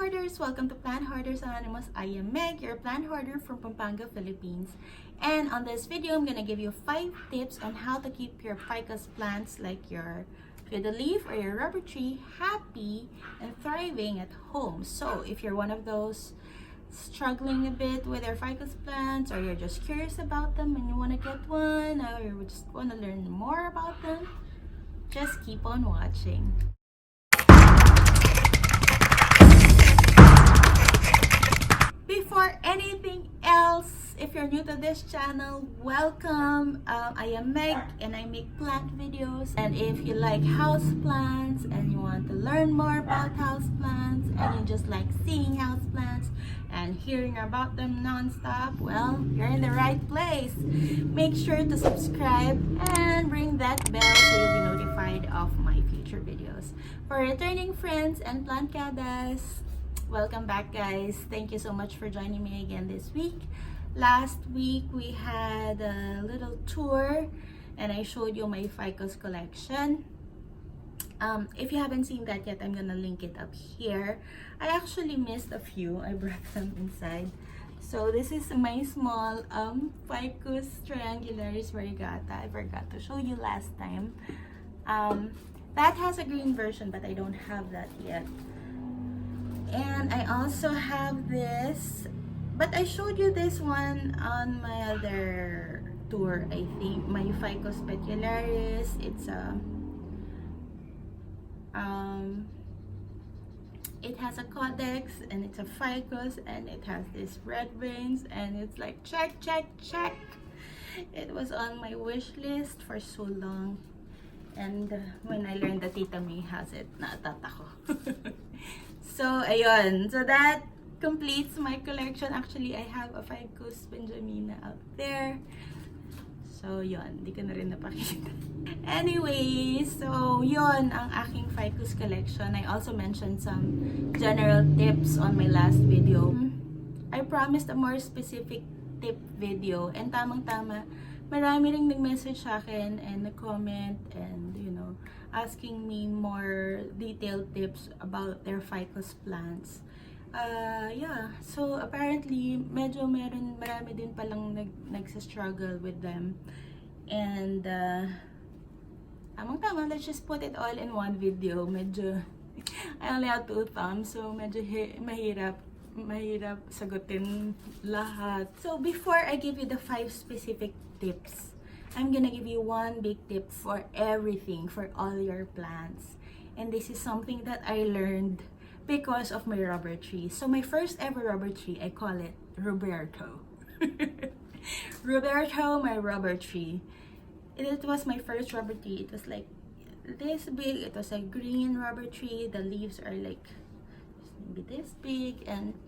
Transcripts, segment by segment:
hoarders! Welcome to Plant Hoarders Anonymous. I am Meg, your plant hoarder from Pampanga, Philippines. And on this video, I'm gonna give you 5 tips on how to keep your ficus plants like your fiddle leaf or your rubber tree happy and thriving at home. So if you're one of those struggling a bit with your ficus plants, or you're just curious about them and you want to get one, or you just want to learn more about them, just keep on watching. Before anything else, if you're new to this channel, welcome. I am Meg and I make plant videos. And if you like houseplants and you want to learn more about houseplants and you just like seeing houseplants and hearing about them non-stop, well, you're in the right place. Make sure to subscribe and ring that bell so you'll be notified of my future videos. For returning friends and plantcadas, welcome back, guys. Thank you so much for joining me again this week. Last week we had a little tour and I showed you my Ficus collection. If you haven't seen that yet, I'm gonna link it up here. I actually missed a few. I brought them inside. So this is my small Ficus triangularis variegata. I forgot to show you last time. That has a green version, but I don't have that yet. And I also have this, but I showed you this one on my other tour, I think. My Ficus specularis. It's it has a codex and it's a ficus and it has these red veins and it's like check, check, check. It was on my wish list for so long, and when I learned that Tita May has it, naatata ko. So ayun, so that completes my collection. Actually, I have a Ficus benjamina out there. So yun, di ko na rin napakita. Anyway, so yun ang aking Ficus collection. I also mentioned some general tips on my last video. I promised a more specific tip video, and tamang-tama, marami ring nag-message sa akin and nag-comment and asking me more detailed tips about their ficus plants. Yeah, so apparently medyo marami din palang nagsa-struggle with them, and tamang-tama, let's just put it all in one video. Medyo I only have 2 thumbs, so medyo mahirap sagutin lahat. So before I give you the 5 specific tips, I'm gonna give you one big tip for everything, for all your plants. And this is something that I learned because of my rubber tree. So my first ever rubber tree, I call it Roberto. Roberto, my rubber tree. It was my first rubber tree. It was like this big. It was a green rubber tree. The leaves are like maybe this big, and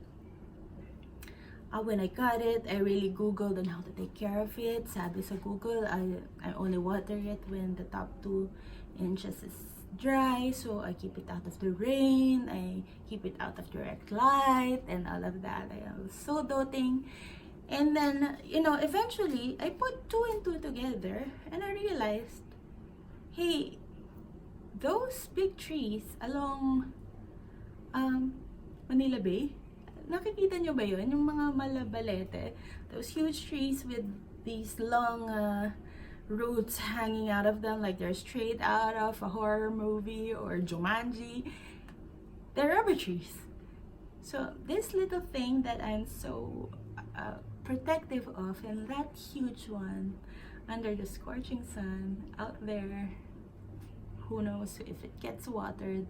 when I got it, I really googled on how to take care of it. Sabi sa Google, I only water it when the top 2 inches is dry, so I keep it out of the rain, I keep it out of direct light, and all of that. I was so doting. And then, eventually, I put 2 and 2 together, and I realized, hey, those big trees along Manila Bay, nakikita nyo ba yun? Yung mga malabalete, those huge trees with these long roots hanging out of them like they're straight out of a horror movie or Jumanji. They're rubber trees. So this little thing that I'm so protective of, and that huge one under the scorching sun out there, who knows if it gets watered,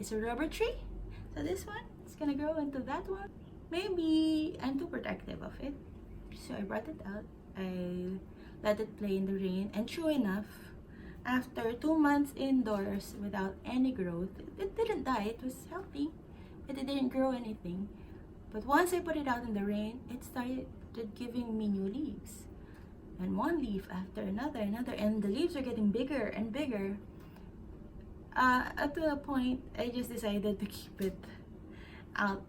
is a rubber tree. So this one, it's gonna grow into that one. Maybe I'm too protective of it, so I brought it out. I let it play in the rain, and true enough, after 2 months indoors without any growth, it didn't die. It was healthy. It didn't grow anything. But once I put it out in the rain, it started giving me new leaves, and one leaf after another, and the leaves are getting bigger and bigger. Up to a point, I just decided to keep it out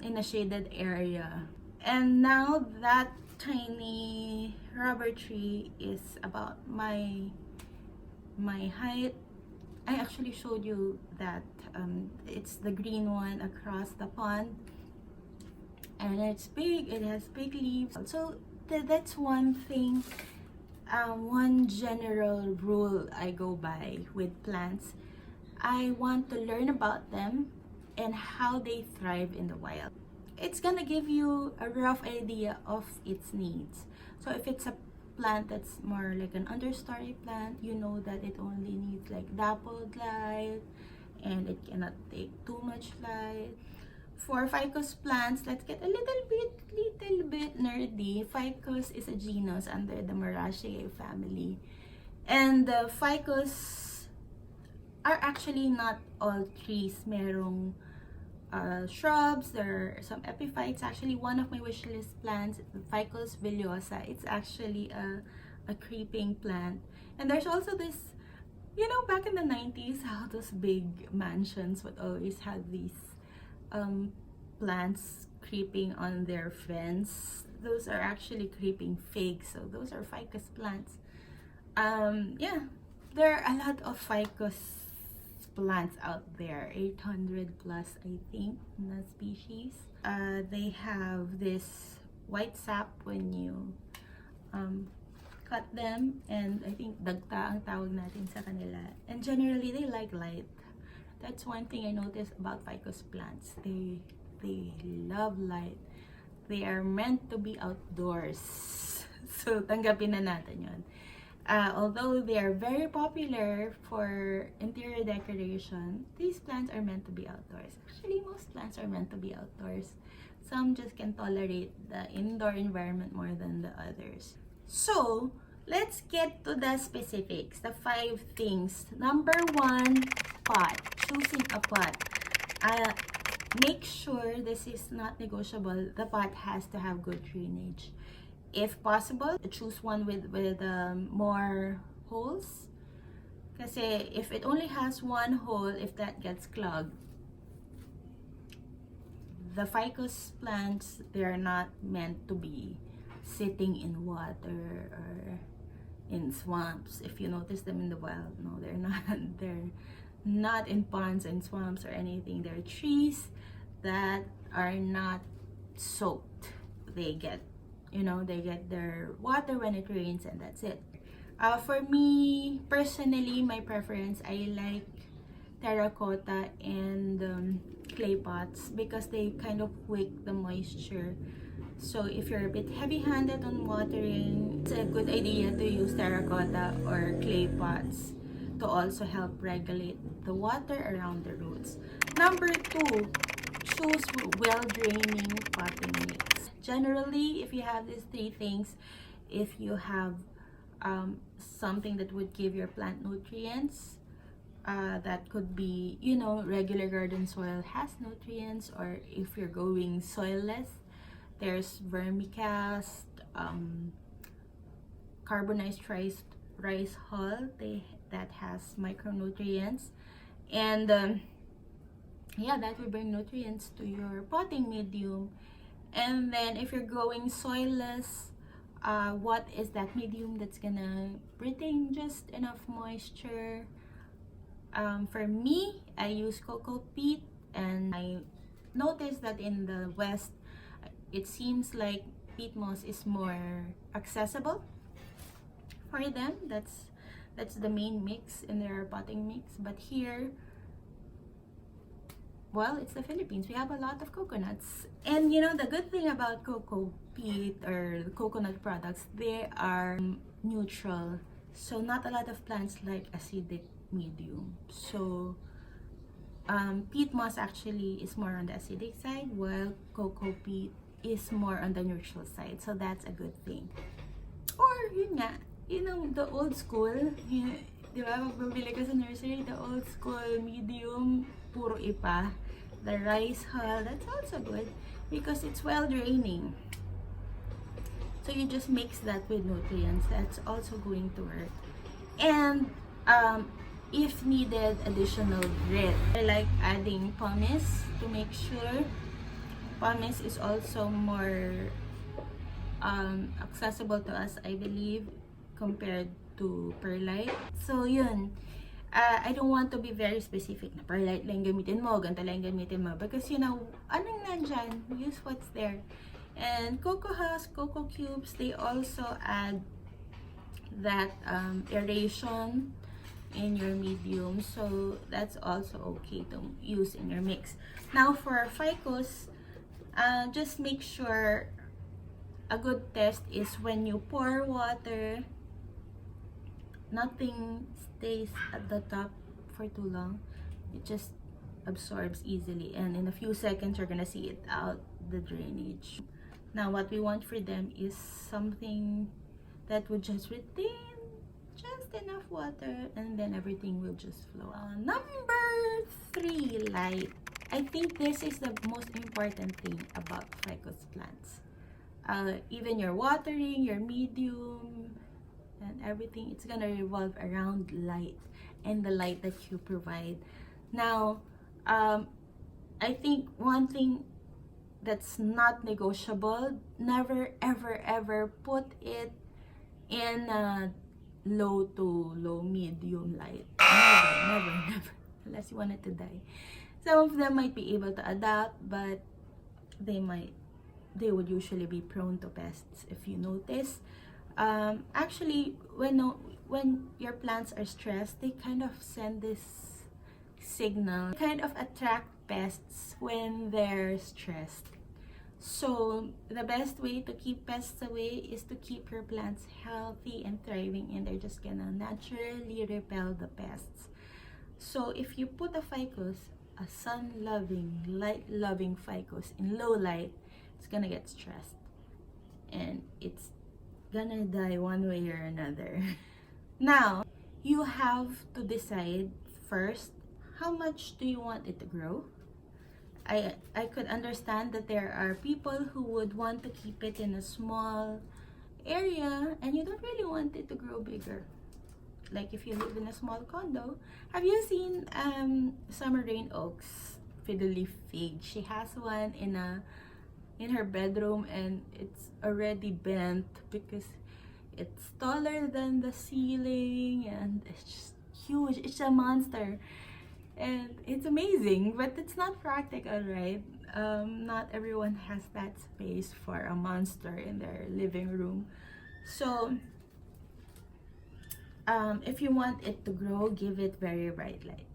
in a shaded area. And now that tiny rubber tree is about my height. I actually showed you that It's the green one across the pond, and it's big. It has big leaves. So that's one thing. One general rule I go by with plants. I want to learn about them and how they thrive in the wild. It's gonna give you a rough idea of its needs. So if it's a plant that's more like an understory plant, you know that it only needs like dappled light and it cannot take too much light. For ficus plants, let's get a little bit nerdy. Ficus is a genus under the Moraceae family. And the ficus are actually not all trees. Merong shrubs, there are some epiphytes. Actually, one of my wish list plants, Ficus villosa, it's actually a creeping plant. And there's also this, you know, back in the 90s, how those big mansions would always have these plants creeping on their fence. Those are actually creeping figs, so those are ficus plants. Yeah, there are a lot of ficus plants out there, 800 plus I think na species. They have this white sap when you cut them, and I think dagta ang tawag natin sa kanila. And generally they like light. That's one thing I noticed about ficus plants. They love light. They are meant to be outdoors. So tanggapin na natin yun. Although they are very popular for interior decoration, these plants are meant to be outdoors. Actually, most plants are meant to be outdoors. Some just can tolerate the indoor environment more than the others. So, let's get to the specifics, the 5 things. Number 1, pot. Choosing a pot. Make sure this is not negotiable. The pot has to have good drainage. If possible, choose one with more holes. Kasi if it only has one hole, if that gets clogged, the ficus plants, they're not meant to be sitting in water or in swamps. If you notice them in the wild, no, they're not. They're not in ponds and swamps or anything. They're trees that are not soaked. They get, you know, they get their water when it rains, and that's it. For me personally, my preference, I like terracotta and clay pots because they kind of wick the moisture. So if you're a bit heavy-handed on watering, it's a good idea to use terracotta or clay pots to also help regulate the water around the roots. Number 2, choose well-draining potting mix. Generally, if you have these 3 things, if you have something that would give your plant nutrients, that could be, you know, regular garden soil has nutrients, or if you're going soilless, there's vermicast, carbonized rice hull, that has micronutrients, and yeah, that will bring nutrients to your potting medium. And then if you're going soilless, what is that medium that's gonna retain just enough moisture? For me, I use cocoa peat, and I noticed that in the West, it seems like peat moss is more accessible for them. That's the main mix in their potting mix. But here, well, it's the Philippines. We have a lot of coconuts. And you know, the good thing about cocoa peat or the coconut products, they are neutral. So not a lot of plants like acidic medium. So peat moss actually is more on the acidic side, while cocoa peat is more on the neutral side. So that's a good thing. Or yun nga, you know, the old school, di ba, magbabili ka sa nursery, the old school medium, puro ipa. The rice hull, that's also good because it's well draining. So you just mix that with nutrients. That's also going to work. And if needed, additional grit. I like adding pumice to make sure. Pumice is also more accessible to us, I believe, compared to perlite. So yun, I don't want to be very specific na perlite lang gamitin mo, ganito lang gamitin mo. Because, you know, anong nandyan, use what's there. And cocoa husk, cocoa cubes, they also add that aeration in your medium. So, that's also okay to use in your mix. Now, for ficus, just make sure a good test is when you pour water, nothing stays at the top for too long. It just absorbs easily, and in a few seconds you're gonna see it out the drainage. Now what we want for them is something that would just retain just enough water, and then everything will just flow out. Number 3, light. I think this is the most important thing about ficus plants. Even your watering, your medium, and everything, it's gonna revolve around light and the light that you provide. Now, I think one thing that's not negotiable, never ever ever put it in a low to low medium light. Never, unless you want it to die. Some of them might be able to adapt, but they would usually be prone to pests if you notice. Actually, when your plants are stressed, they kind of send this signal, kind of attract pests when they're stressed. So the best way to keep pests away is to keep your plants healthy and thriving, and they're just gonna naturally repel the pests. So if you put a ficus, a sun-loving, light-loving ficus in low light, it's gonna get stressed and it's gonna die one way or another. Now, you have to decide first, how much do you want it to grow? I could understand that there are people who would want to keep it in a small area and you don't really want it to grow bigger. Like if you live in a small condo, have you seen Summer Rain Oaks fiddle leaf fig? She has one in her bedroom, and it's already bent because it's taller than the ceiling and it's just huge. It's a monster and it's amazing, but it's not practical, right? Not everyone has that space for a monster in their living room. So if you want it to grow, give it very bright light.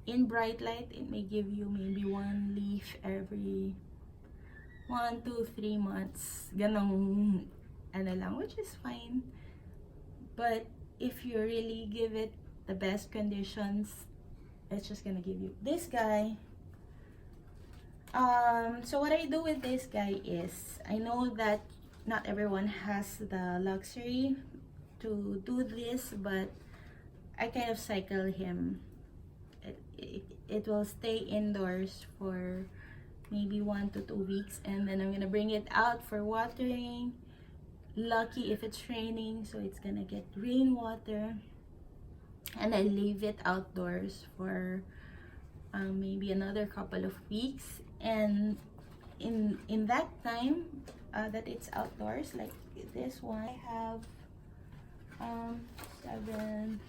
In bright light, it may give you maybe one leaf every 1, 2, 3 months. Ganong ano lang, which is fine. But if you really give it the best conditions, it's just gonna give you this guy. So what I do with this guy is, I know that not everyone has the luxury to do this, but I kind of cycle him. It will stay indoors for maybe 1 to 2 weeks, and then I'm gonna bring it out for watering. Lucky if it's raining, so it's gonna get rainwater, and I leave it outdoors for maybe another couple of weeks. And in that time that it's outdoors, like this one, I have 7,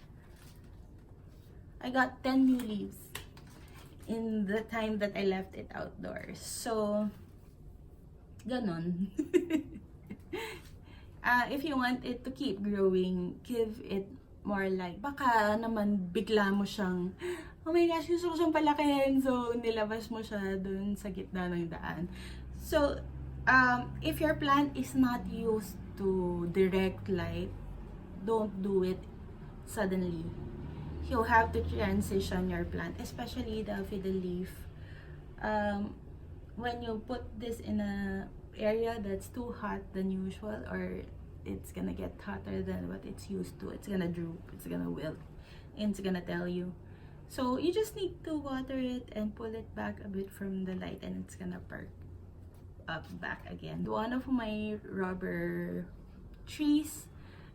I got 10 new leaves in the time that I left it outdoors. So ganon. If you want it to keep growing, give it more light. Baka naman bigla mo siyang, oh my gosh, gusto ko siyang palakihin. So, nilabas mo siya dun sa gitna ng daan. So, if your plant is not used to direct light, don't do it suddenly. You'll have to transition your plant, especially the fiddle leaf. When you put this in a area that's too hot than usual, or it's gonna get hotter than what it's used to, it's gonna droop, it's gonna wilt, and it's gonna tell you. So you just need to water it and pull it back a bit from the light, and it's gonna perk up back again. One of my rubber trees,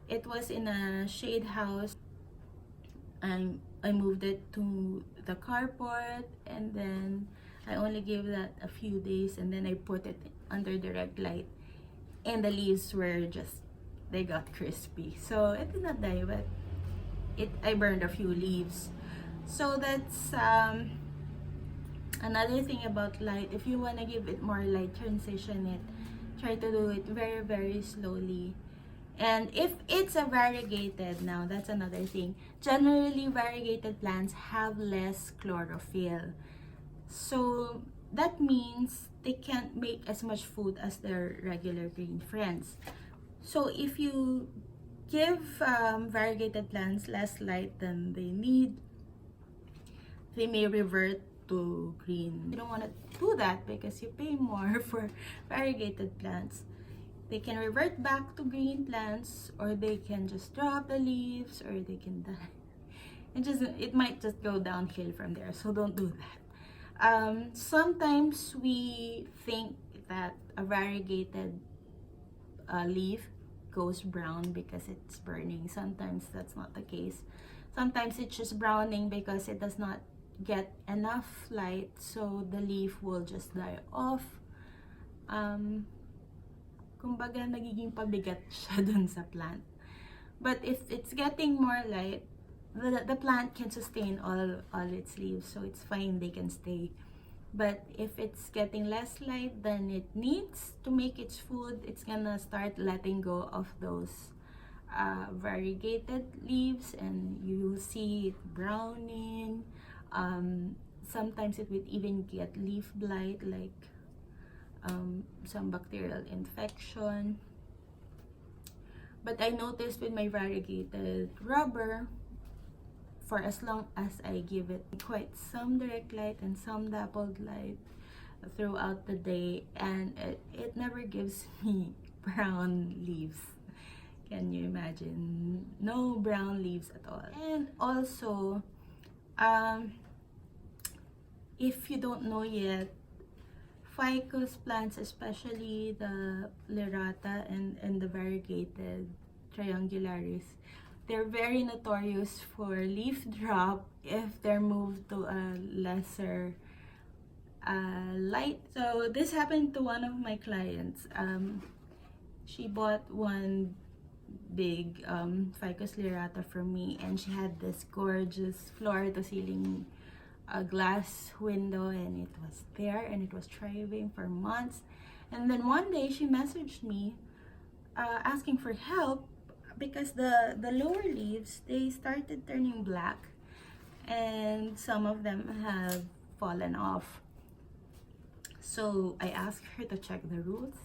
it was in a shade house. I moved it to the carport, and then I only gave that a few days, and then I put it under direct light, and the leaves were just, they got crispy. So it did not die, but I burned a few leaves. So that's another thing about light. If you want to give it more light, transition it. Try to do it very, very slowly. And if it's a variegated, now that's another thing. Generally, variegated plants have less chlorophyll. So that means they can't make as much food as their regular green friends. So if you give variegated plants less light than they need, they may revert to green. You don't want to do that because you pay more for variegated plants. They can revert back to green plants, or they can just drop the leaves, or they can die. It might just go downhill from there, so don't do that. Sometimes we think that a variegated leaf goes brown because it's burning. Sometimes that's not the case. Sometimes it's just browning because it does not get enough light, so the leaf will just die off. Kumbaga, nagiging pabigat siya dun sa plant. But if it's getting more light, the plant can sustain all its leaves, so it's fine, they can stay. But if it's getting less light than it needs to make its food, it's gonna start letting go of those variegated leaves, and you will see it browning. Sometimes it would even get leaf blight, like some bacterial infection. But I noticed with my variegated rubber, for as long as I give it quite some direct light and some dappled light throughout the day, and it never gives me brown leaves. Can you imagine? No brown leaves at all. And also, if you don't know yet, ficus plants, especially the lirata and the variegated triangularis, they're very notorious for leaf drop if they're moved to a lesser light. So this happened to one of my clients. She bought one big ficus lirata from me, and she had this gorgeous floor-to-ceiling glass window, and it was there and it was thriving for months. And then one day she messaged me asking for help because the lower leaves, they started turning black, and some of them have fallen off. So I asked her to check the roots.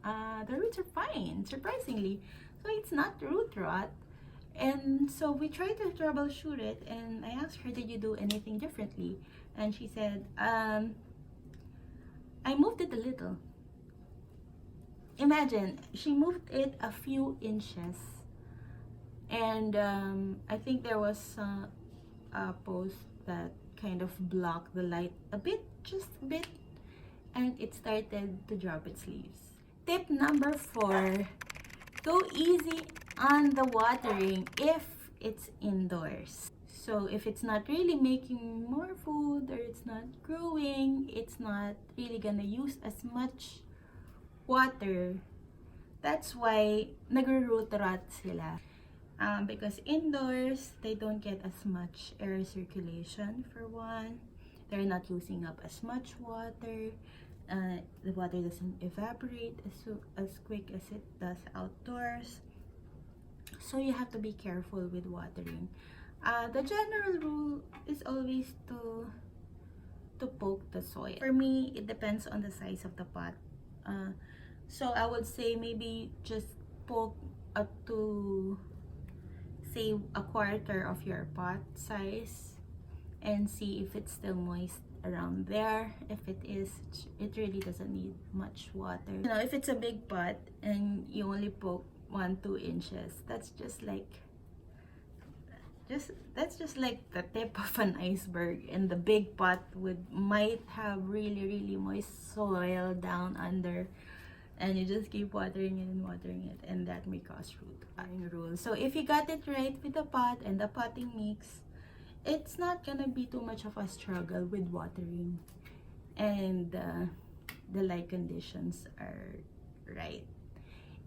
The roots are fine, surprisingly. So it's not root rot. And so we tried to troubleshoot it, and I asked her, did you do anything differently? And she said, I moved it a little. Imagine, she moved it a few inches. And I think there was a post that kind of blocked the light a bit, just a bit, and it started to drop its leaves. Tip number 4, go easy on the watering if it's indoors. So if it's not really making more food, or it's not growing, it's not really gonna use as much water, that's why nagro-root rot sila. Because indoors, they don't get as much air circulation, for one. They're not using up as much water. The water doesn't evaporate as quick as it does outdoors. So you have to be careful with watering. The general rule is always to poke the soil. For me, it depends on the size of the pot. So I would say maybe just poke up to, say, a quarter of your pot size, and see if it's still moist around there. If it is, it really doesn't need much water. You know, if it's a big pot and you only poke 1-2 inches, that's just like the tip of an iceberg, and the big pot might have really moist soil down under, and you just keep watering it, and that may cause root rot. So if you got it right with the pot and the potting mix, it's not gonna be too much of a struggle with watering, and the light conditions are right.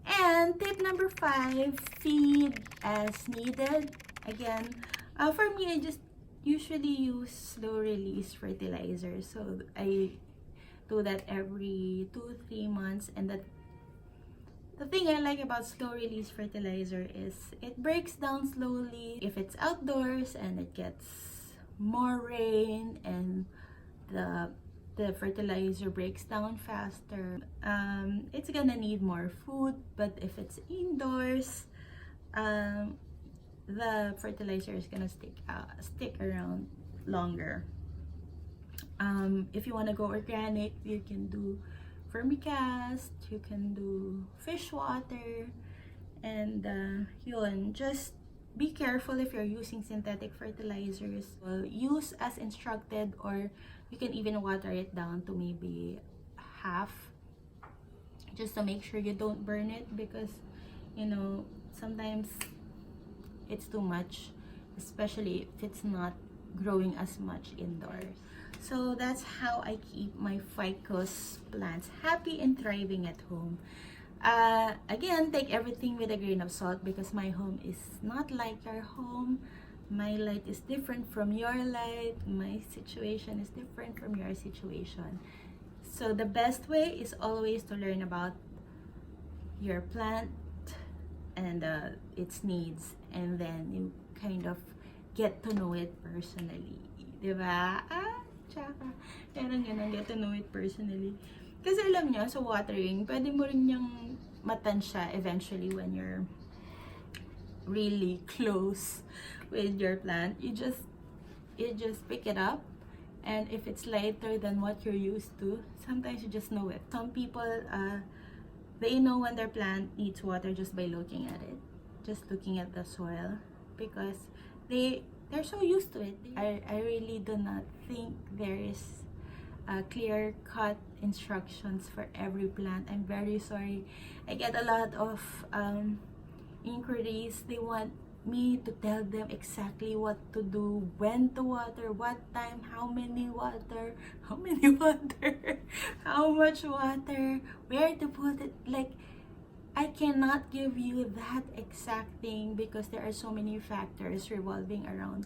And tip number 5, feed as needed. Again, for me, I just usually use slow release fertilizer. So I do that every 2-3 months, and the thing I like about slow release fertilizer is it breaks down slowly. If it's outdoors and it gets more rain and the fertilizer breaks down faster, it's gonna need more food. But if it's indoors, the fertilizer is gonna stick around longer. If you want to go organic, you can do vermicast, you can do fish water, and yun, just be careful if you're using synthetic fertilizers. Use as instructed, or you can even water it down to maybe half, just to make sure you don't burn it, because you know, sometimes it's too much, especially if it's not growing as much indoors. So that's how I keep my ficus plants happy and thriving at home. Again, take everything with a grain of salt, because my home is not like your home. My light is different from your light. My situation is different from your situation. So the best way is always to learn about your plant and its needs, and then you kind of get to know it personally. Diba? Tsaka, parang ganun, get to know it personally. Kasi alam nyo, sa watering, pwede mo rin niyang matansya eventually when you're really close with your plant. You just pick it up, and if it's lighter than what you're used to, sometimes you just know it. Some people, they know when their plant needs water just by looking at it, just looking at the soil, because they're so used to it. I really do not think there is clear-cut instructions for every plant. I'm very sorry. I get a lot of inquiries. They want me to tell them exactly what to do, when to water, what time, how many water, how much water, where to put it. Like, I cannot give you that exact thing, because there are so many factors revolving around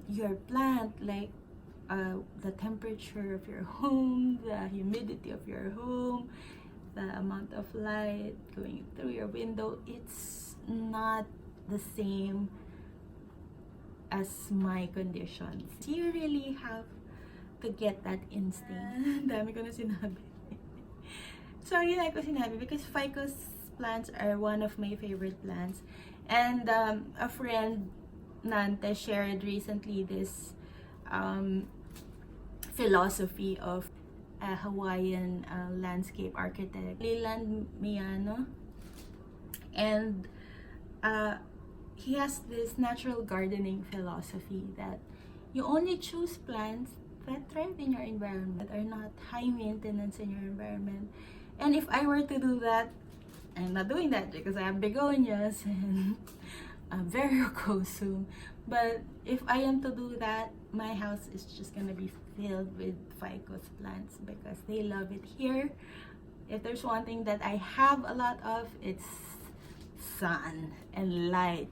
your plant, like the temperature of your home, the humidity of your home, the amount of light going through your window. It's not the same as my conditions. You really have to get that instinct. Dami ko na sinabi. Sorry na ko sinabi, because ficus plants are one of my favorite plants. And a friend, Nante, shared recently this philosophy of a Hawaiian landscape architect, Leland Miano. And he has this natural gardening philosophy that you only choose plants that thrive in your environment, that are not high maintenance in your environment. And if I were to do that, I'm not doing that because I have begonias and very rocosum. But if I am to do that, my house is just gonna be filled with ficus plants, because they love it here. If there's one thing that I have a lot of, it's sun and light.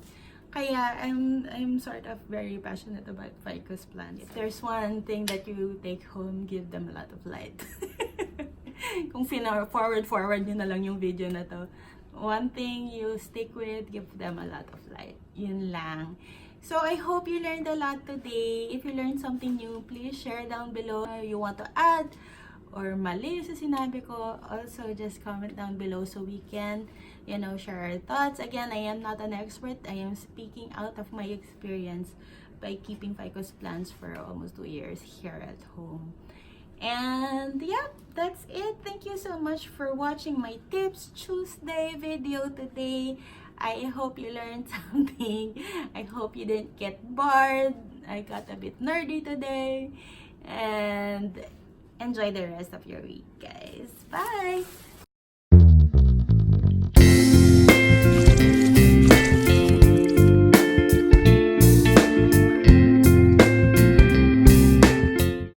Kaya I'm sort of very passionate about ficus plants. If there's one thing that you take home, give them a lot of light. Kung forward nyo na lang yung video na to, one thing you stick with, give them a lot of light. Yun lang. So I hope you learned a lot today. If you learned something new, please share down below. You want to add or mali sa sinabi ko, also just comment down below so we can, you know, share our thoughts. Again, I am not an expert. I am speaking out of my experience by keeping ficus plants for almost 2 years here at home. And yeah, that's it. Thank you so much for watching my Tips Tuesday video today. I hope you learned something. I hope you didn't get bored. I got a bit nerdy today. And enjoy the rest of your week, guys. Bye!